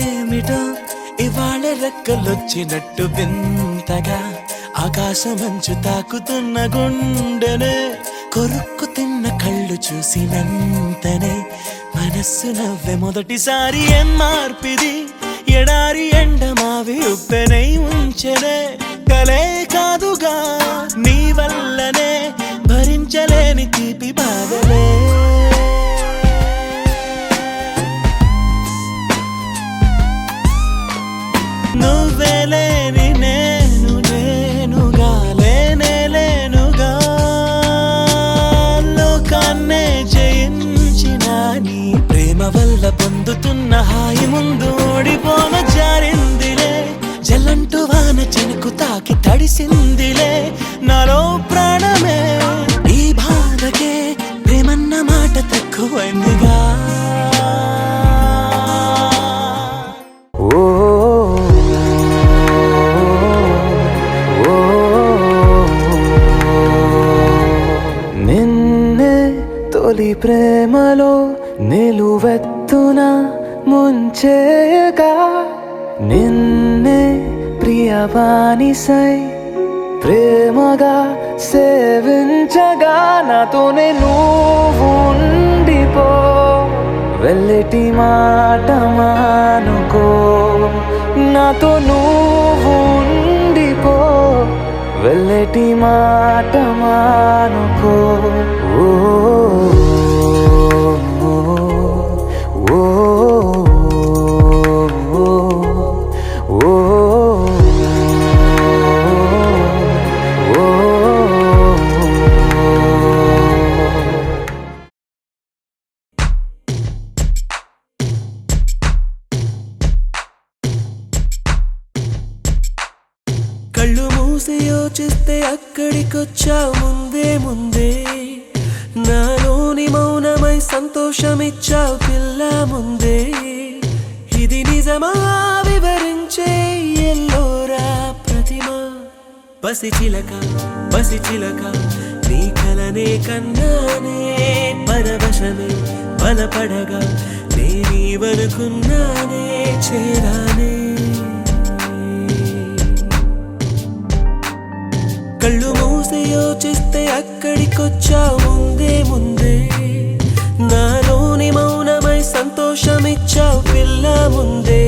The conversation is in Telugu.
ఏమిటో ఇవాళ రెక్కలొచ్చినట్టు వింతగా ఆకాశమంచు తాకుతున్న గుండెనే కొరుక్కు తిన్న కళ్ళు చూసినంతనే మనస్సు నవ్వే మొదటిసారి ఏం మార్పిది ఎడారి ఎండమావి ఉప్పెనై ఉంచెనే కలే కాదుగా నీ వల్లనే భరించలేని తీపి బాధలే నువ్వే లేని నేను నేనుగా లేనే లేనుగా లోకాన్నే జయించిన నీ ప్రేమ వల్ల పొందుతున్న హాయి ముందు ఓడిపోన జారిందిలే జల్లంటూ వాన చెనుకు తాకి తడిసిందిలే నాలో ప్రాణమే ఈ బాధకే ప్రేమన్న మాట తక్కువైందిగా తొలి ప్రేమలో నిలువెత్తున ముంచేయగా నిన్నే ప్రియవానిసై ప్రేమగా సేవించగా నాతోనే నువ్వు ఉండిపో వెళ్ళటి మాట మానుకో నాతో నువ్వు ఉండిపో వెళ్ళటి మాట మానుకో కళ్ళు మూసి యోచిస్తే అక్కడికొచ్చావు ముందే ముందే నాలోని మౌనమై సంతోషమిచ్చావు పిల్ల ముందే ఇది నిజమా వివరించే ఎల్లోరా ప్రతిమ పసిచిలక పసిచిలక నీ కలనే కన్నానే పరవశమే బలపడగా నేనీవనుకున్నానే చేరానే కళ్ళు మూసి యోచిస్తే అక్కడికొచ్చావు ముందే ముందే నాలోని మౌనమై సంతోషమిచ్చావు పిల్ల ముందే